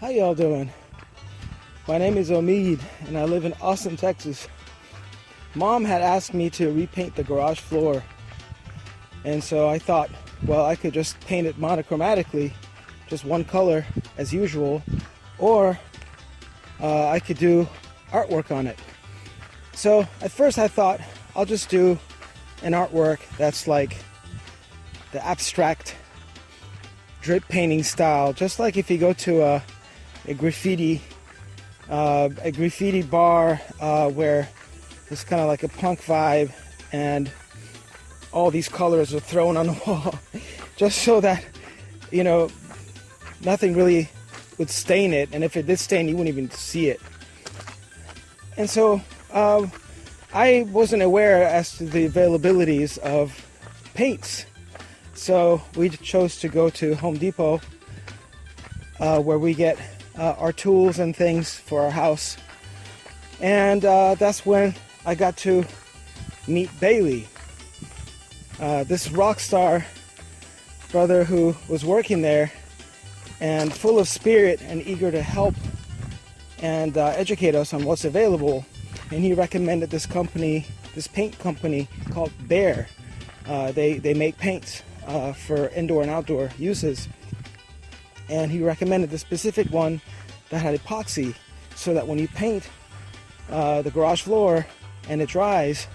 How y'all doing? My name is Omid and I live in Austin, Texas. Mom had asked me to repaint the garage floor, and so I thought, well, I could just paint it monochromatically, just one color as usual, or I could do artwork on it. So at first I thought I'll just do an artwork that's like the abstract drip painting style, just like if you go to a graffiti bar where it's kind of like a punk vibe and all these colors are thrown on the wall just so that, you know, nothing really would stain it, and if it did stain you wouldn't even see it. And so I wasn't aware as to the availabilities of paints, so we chose to go to Home Depot where we get our tools and things for our house. And that's when I got to meet Bailey, this rock star brother who was working there and full of spirit and eager to help and educate us on what's available. And he recommended this company, this paint company called Bear. They make paints for indoor and outdoor uses. And he recommended the specific one that had epoxy, so that when you paint the garage floor and it dries,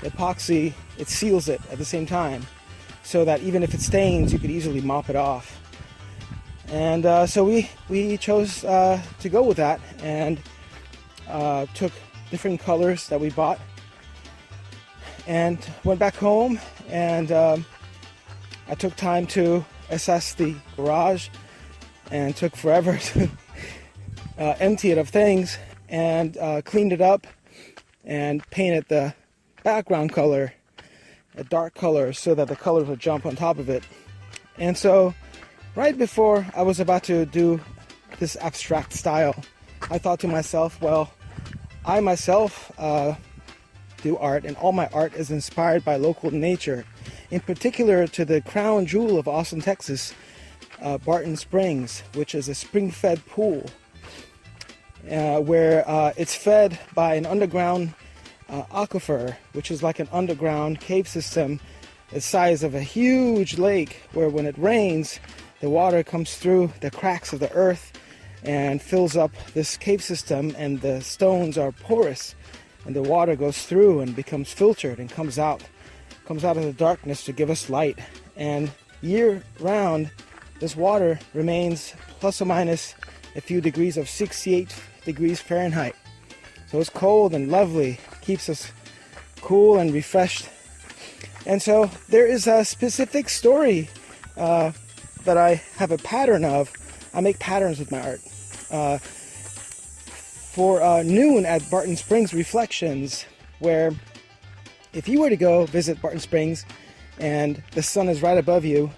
the epoxy, it seals it at the same time, so that even if it stains, you could easily mop it off. And so we chose to go with that, and took different colors that we bought and went back home, and I took time to assess the garage and took forever to empty it of things, and cleaned it up and painted the background color a dark color so that the colors would jump on top of it. And so right before I was about to do this abstract style, I thought to myself, well, I myself do art, and all my art is inspired by local nature, in particular to the crown jewel of Austin, Texas, Barton Springs, which is a spring-fed pool where it's fed by an underground aquifer, which is like an underground cave system the size of a huge lake, where when it rains, the water comes through the cracks of the earth and fills up this cave system, and the stones are porous, and the water goes through and becomes filtered and comes out of the darkness to give us light. And year round, this water remains plus or minus a few degrees of 68 degrees Fahrenheit. So it's cold and lovely, keeps us cool and refreshed. And so there is a specific story that I have a pattern of. I make patterns with my art. For noon at Barton Springs Reflections, where if you were to go visit Barton Springs and the sun is right above you,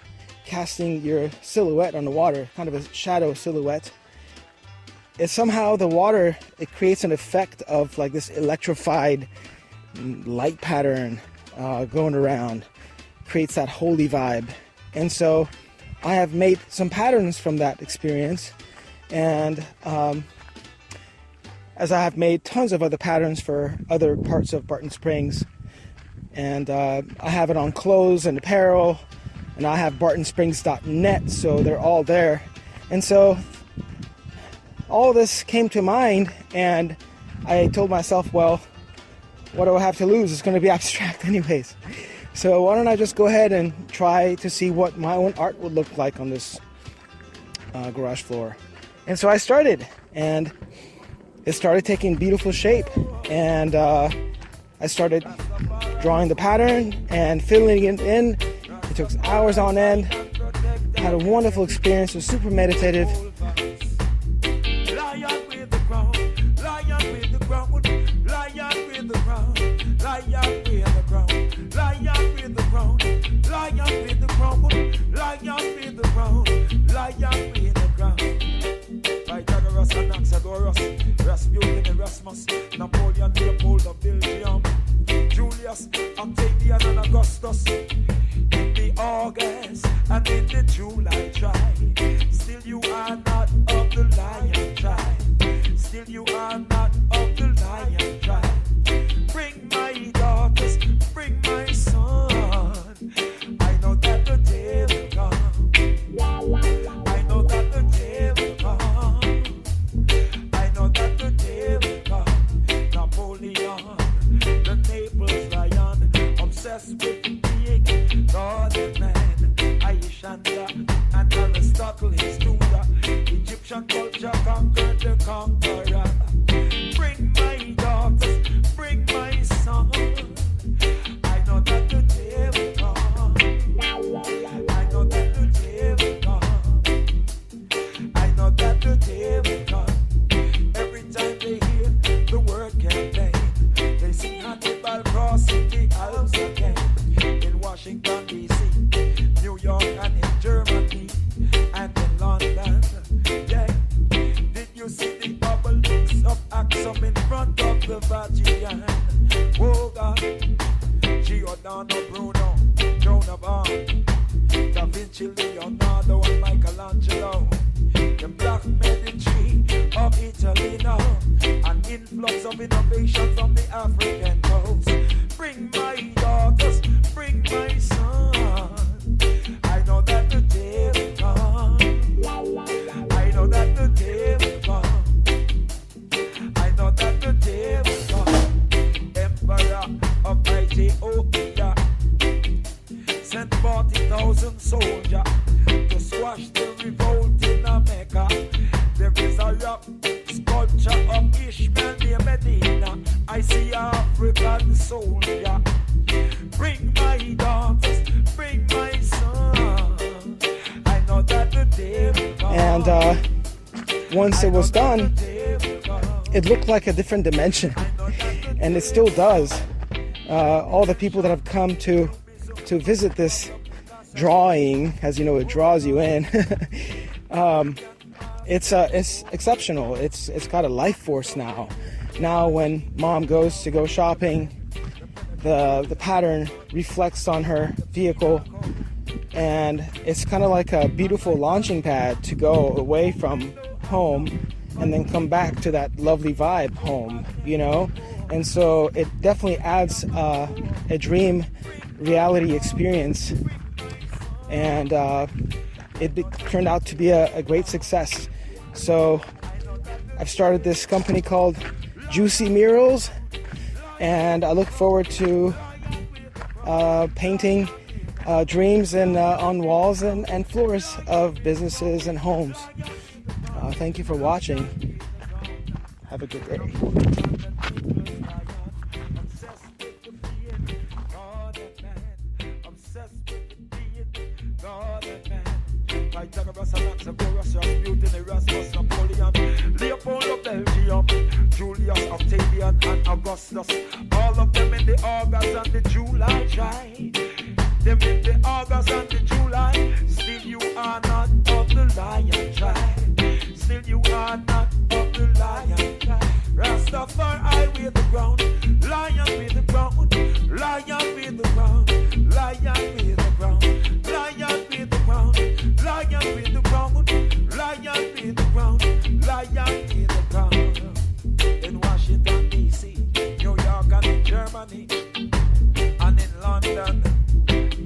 casting your silhouette on the water, kind of a shadow silhouette, it's somehow the water, it creates an effect of like this electrified light pattern going around, creates that holy vibe. And so I have made some patterns from that experience, and as I have made tons of other patterns for other parts of Barton Springs, and I have it on clothes and apparel, and I have bartonsprings.net, so they're all there. And so all this came to mind, and I told myself, well, what do I have to lose? It's going to be abstract anyways. So why don't I just go ahead and try to see what my own art would look like on this garage floor. And so I started, and it started taking beautiful shape, and I started drawing the pattern and filling it in. It took hours on end. Had a wonderful experience. It was super meditative. Erasmus, Napoleon, Leopold of Belgium, Julius, Octavian and Augustus, in the August and in the July try, still you are not of the lion. Egyptian culture conquered the conqueror. Bring my daughters, bring my son. I know that the day will come. I know that the day will come. I know that the day will come. Every time they hear the word campaign, they sing Hannibal crossing the Alps again. In Washington, D.C., New York, and in Germany, and in London. Yeah. Did you see the obelisks of Axum in front of the Vatican? Oh God. Giordano Bruno, Joan of Arc, Da Vinci, Leonardo, and Michelangelo. The Black Medici of Italy now. An influx of innovation from the African coast. Bring my daughters, bring my son. I know that the day will come. I know that the day will come. I know that the day will come. Emperor of Ethiopia sent 40,000 soldiers to squash the revolt in America. There is a rock sculpture of Ishmael near Medina. I see African soldier. Bring my daughters, bring my son. I know that the day will come. And once it was done, it looked like a different dimension, and it still does. All the people that have come to visit this drawing, as you know, it draws you in. It's exceptional. It's got a life force now. Now when mom goes to go shopping, the pattern reflects on her vehicle, and it's kind of like a beautiful launching pad to go away from home and then come back to that lovely vibe home, you know? And so it definitely adds a dream reality experience, and it turned out to be a great success. So I've started this company called Juicy Murals, and I look forward to painting dreams on walls and floors of businesses and homes. Thank you for watching. Have a good day. Pythagoras and Anaxagoras, Rasputin, Erasmus, Napoleon, Leopold of Belgium, Julius, Octavian, and Augustus. All of them in the August and the July tribe. Them in the August and the July. Still you are not of the Lion tribe. Still you are not of the Lion tribe. Rastafari with the ground, Lion with the ground, Lion with the ground, Lion with the ground, Lion with the ground, Lion with the ground, Lion with the ground, Lion with the ground. In Washington, D.C., New York, and in Germany, and in London.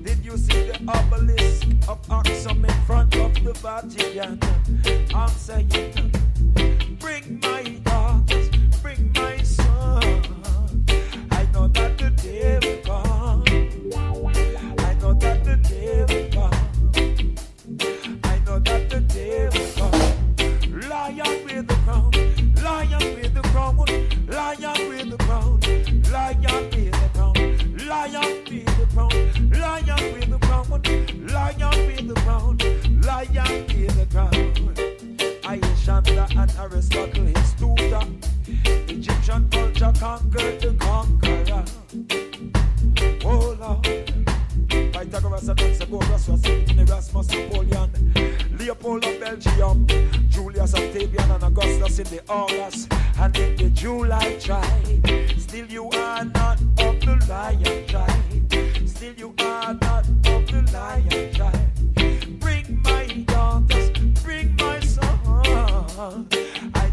Did you see the obelisk of Axum in front of the Vatican? I'm saying, bring my daughters, bring my son. I know that the day will come. I know that the day will come. I know that the day will come. Lion with the crown, Lion with the crown, Lion with the crown, Lion with the crown, Lion with the crown, Lion with the crown, Lion with the crown, Lion with the crown. Alexander and Aristotle, his tutor. Egyptian culture conquered the conqueror. Oh Lord. Pythagoras and Anaxagoras, Rasputin, Erasmus, Napoleon, Leopold of Belgium, Julius, Octavian, and Augustus in the August and in the July tribe. Still you are not of the Lion tribe. Still you are not of the Lion tribe. Bring my daughters, bring my son. I